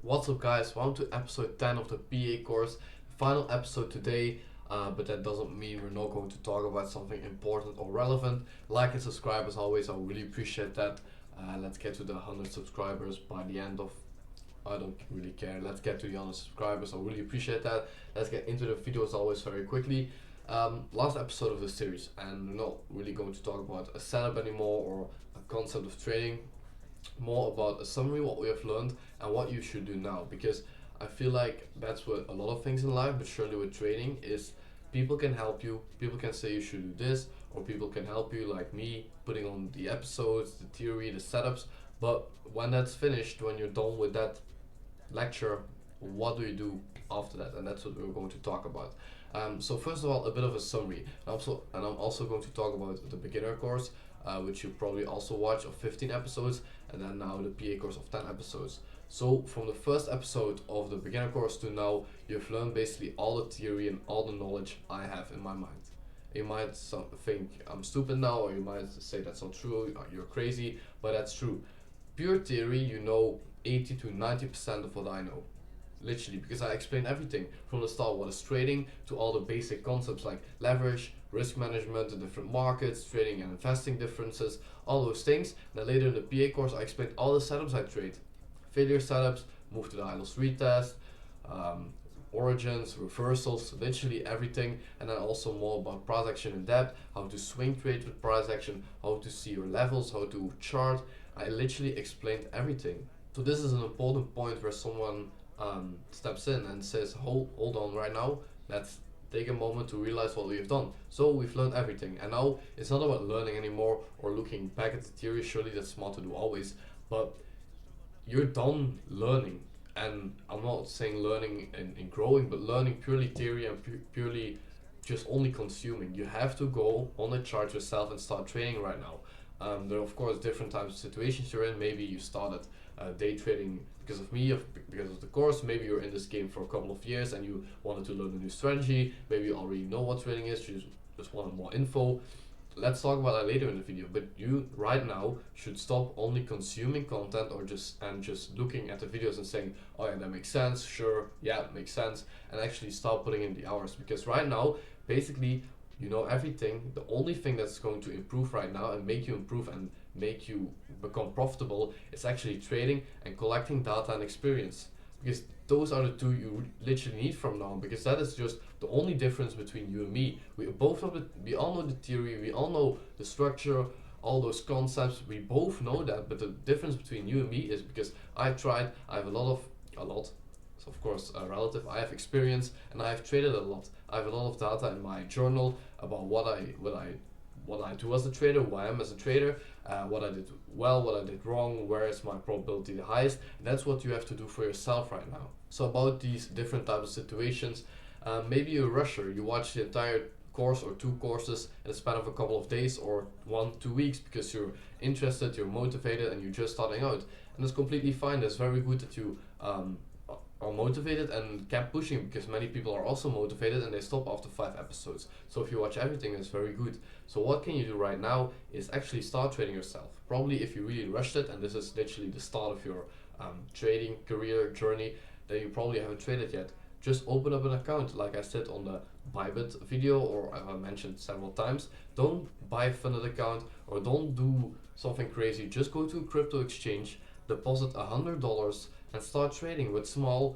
What's up guys, welcome to episode 10 of the PA course, final episode today, but that doesn't mean we're not going to talk about something important or relevant. Like and subscribe as always, I really appreciate that. Let's get to the 100 subscribers by the end of, I don't really care, let's get to the 100 subscribers, I really appreciate that. Let's get into the video as always very quickly. Last episode of the series, and we're not really going to talk about a setup anymore or a concept of trading, more about a summary what we have learned and what you should do now, because I feel like that's what a lot of things in life, but surely with trading is people can help you, people can say you should do this, or people can help you like me putting on the episodes, the theory, the setups, but when that's finished, when you're done with that lecture, what do you do after that? And that's what we're going to talk about. So first of all, a bit of a summary, and I'm also going to talk about the beginner course, which you probably also watch, of 15 episodes, and then now the PA course of 10 episodes. So from the first episode of the beginner course to now, you've learned basically all the theory and all the knowledge I have in my mind. You might think I'm stupid now, or you might say that's not true, you're crazy, but that's true. Pure theory, you know 80 to 90% of what I know. Literally, because I explained everything from the start, what is trading, to all the basic concepts like leverage, risk management, the different markets, trading and investing differences, all those things. Then later in the PA course, I explained all the setups I trade. Failure setups, move to the high loss retest, origins, reversals, literally everything. And then also more about price action in depth, how to swing trade with price action, how to see your levels, how to chart. I literally explained everything. So this is an important point where someone steps in and says, hold on right now, let's take a moment to realize what we've done. So we've learned everything, and now it's not about learning anymore or looking back at the theory. Surely that's smart to do always, but you're done learning. And I'm not saying learning and growing, but learning purely theory and purely just only consuming. You have to go on the chart yourself and start trading right now. There are of course different types of situations you're in. Maybe you started day trading because of me, because of the course. Maybe you're in this game for a couple of years and you wanted to learn a new strategy. Maybe you already know what trading is, you just wanted more info. Let's talk about that later in the video, but you right now should stop only consuming content or just looking at the videos and saying, oh yeah, that makes sense, sure, yeah, it makes sense, and actually start putting in the hours. Because right now, basically, you know everything. The only thing that's going to improve right now and make you improve and make you become profitable is actually trading and collecting data and experience, because those are the two you literally need from now on, because that is just the only difference between you and me. We all know the theory, we all know the structure, all those concepts, we both know that, but the difference between you and me is because I have a lot, so of course relative, I have experience and I have traded a lot. I have a lot of data in my journal about what I do as a trader, who I am as a trader, what I did well, what I did wrong, where is my probability the highest. And that's what you have to do for yourself right now. So about these different types of situations, maybe you're a rusher, you watch the entire course or two courses in the span of a couple of days or 1-2 weeks because you're interested, you're motivated, and you're just starting out. And that's completely fine. That's very good that you are motivated and kept pushing, because many people are also motivated and they stop after 5 episodes. So if you watch everything, it's very good. So what can you do right now is actually start trading yourself. Probably if you really rushed it and this is literally the start of your trading career journey, then you probably haven't traded yet. Just open up an account, like I said on the Bybit video, or I mentioned several times. Don't buy a funded account or don't do something crazy. Just go to a crypto exchange, deposit $100 and start trading with small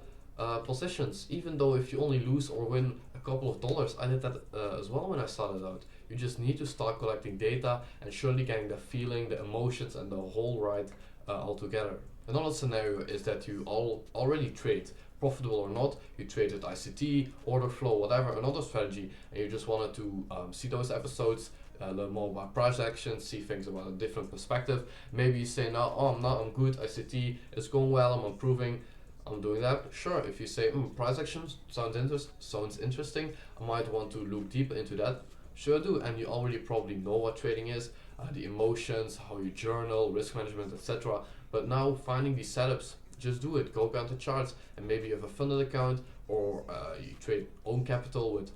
positions. Even though if you only lose or win a couple of dollars, I did that as well when I started out. You just need to start collecting data and surely getting the feeling, the emotions, and the whole ride all together. Another scenario is that you already trade, profitable or not. You traded ICT, order flow, whatever, another strategy, and you just wanted to see those episodes, learn more about price action, see things about a different perspective. Maybe you say now, oh, I'm good, ICT, it's going well, I'm improving, I'm doing that. Sure, if you say price action sounds interesting, I might want to look deeper into that. Sure do, and you already probably know what trading is, the emotions, how you journal, risk management, etc. But now finding these setups, just do it. Go behind the charts, and maybe you have a funded account, or you trade own capital with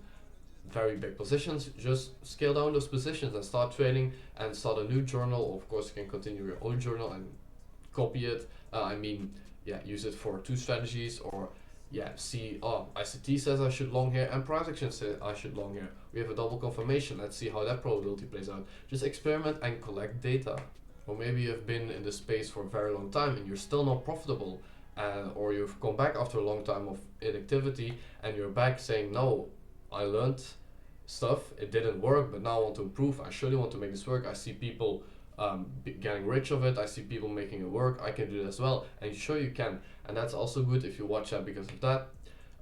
very big positions. Just scale down those positions and start trading and start a new journal. Of course, you can continue your own journal and copy it. use it for two strategies, or see, oh, ICT says I should long here and price action says I should long here. We have a double confirmation. Let's see how that probability plays out. Just experiment and collect data. Or maybe you've been in this space for a very long time and you're still not profitable, or you've come back after a long time of inactivity and you're back saying, no, I learned stuff, it didn't work, but now I want to improve. I surely want to make this work. I see people getting rich of it. I see people making it work. I can do it as well, and sure you can. And that's also good if you watch that because of that.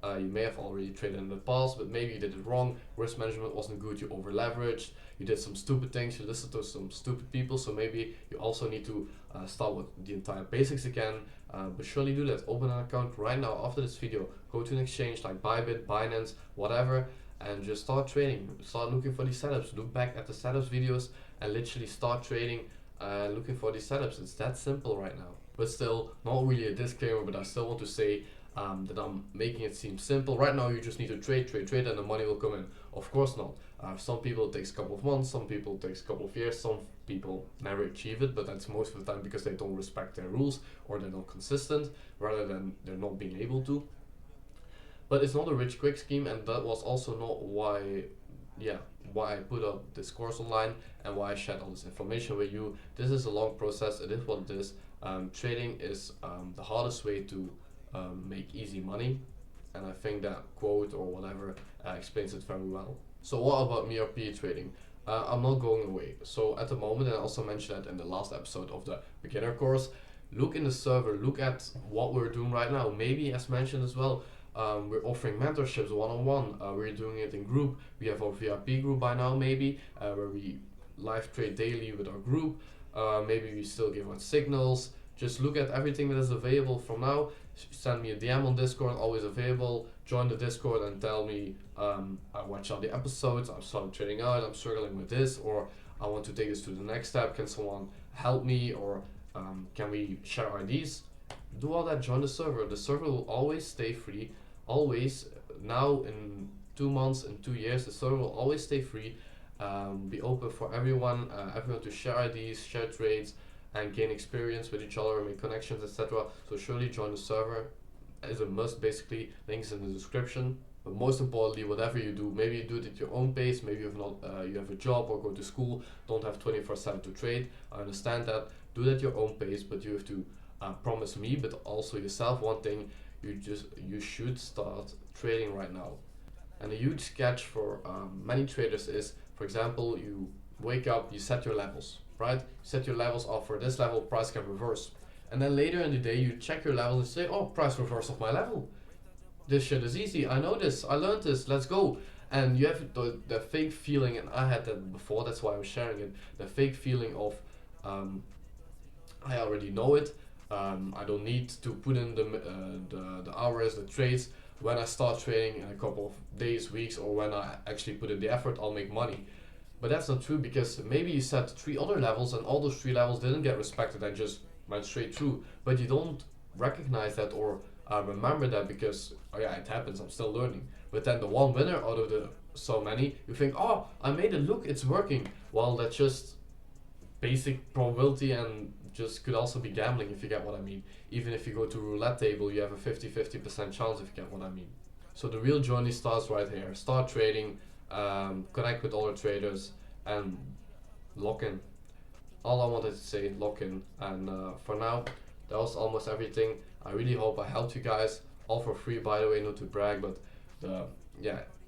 You may have already traded in the past, but maybe you did it wrong. Risk management wasn't good. You over leveraged. You did some stupid things. You listened to some stupid people. So maybe you also need to start with the entire basics again. But surely do that. Open an account right now after this video. Go to an exchange like Bybit, Binance, whatever, and just start trading. Start looking for these setups. Look back at the setups videos and literally start trading, looking for these setups. It's that simple right now. But still, not really a disclaimer, but I still want to say that I'm making it seem simple. Right now you just need to trade, and the money will come in. Of course not. Some people it takes a couple of months, some people it takes a couple of years, some people never achieve it, but that's most of the time because they don't respect their rules or they're not consistent rather than they're not being able to. But it's not a rich quick scheme, and that was also not why I put up this course online and why I shared all this information with you. This is a long process. It is what it is. Trading is the hardest way to make easy money, and I think that quote or whatever explains it very well. So what about MRP trading? I'm not going away. So at the moment, and I also mentioned that in the last episode of the beginner course, look in the server, look at what we're doing right now. Maybe as mentioned as well, we're offering mentorships one-on-one. We're doing it in group. We have our VIP group by now, maybe, where we live trade daily with our group. Maybe we still give out signals. Just look at everything that is available from now. Send me a DM on Discord, always available. Join the Discord and tell me, I watch all the episodes, I'm starting trading out, I'm struggling with this, or I want to take this to the next step. Can someone help me, or can we share ideas? Do all that, join the server. The server will always stay free, always. Now in 2 months, in 2 years, the server will always stay free. Be open for everyone to share ideas, share trades, and gain experience with each other, make connections, etc. So surely join the server is a must. Basically, links in the description. But most importantly, whatever you do, maybe you do it at your own pace. Maybe you have not, you have a job or go to school, don't have 24/7 to trade. I understand that. Do it at your own pace, but you have to promise me, but also yourself, one thing: you should start trading right now. And a huge catch for many traders is, for example, you wake up, you set your levels, right? Set your levels off for this level, price can reverse. And then later in the day, you check your levels and say, oh, price reverse of my level. This shit is easy. I know this. I learned this. Let's go. And you have the fake feeling, and I had that before. That's why I'm sharing it. The fake feeling of, I already know it. I don't need to put in the hours, the trades. When I start trading in a couple of days, weeks, or when I actually put in the effort, I'll make money. But that's not true, because maybe you set 3 other levels and all those 3 levels didn't get respected and just went straight through. But you don't recognize that or remember that because, oh yeah, it happens, I'm still learning. But then the one winner out of the so many, you think, oh, I made it, look, it's working. Well, that's just basic probability, and just could also be gambling, if you get what I mean. Even if you go to roulette table, you have a 50% chance, if you get what I mean. So the real journey starts right here. Start trading, connect with other traders, and lock in. All I wanted to say, lock in. And for now, that was almost everything. I really hope I helped you guys, all for free, by the way, not to brag, but the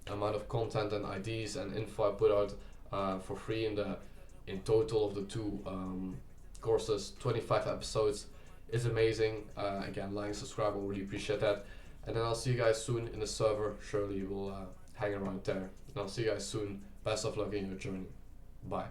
amount of content and ideas and info I put out for free in total of the 2 courses, 25 episodes, is amazing. Again, like and subscribe, I really appreciate that. And then I'll see you guys soon in the server. Surely we'll hang around there. And I'll see you guys soon. Best of luck in your journey. Bye.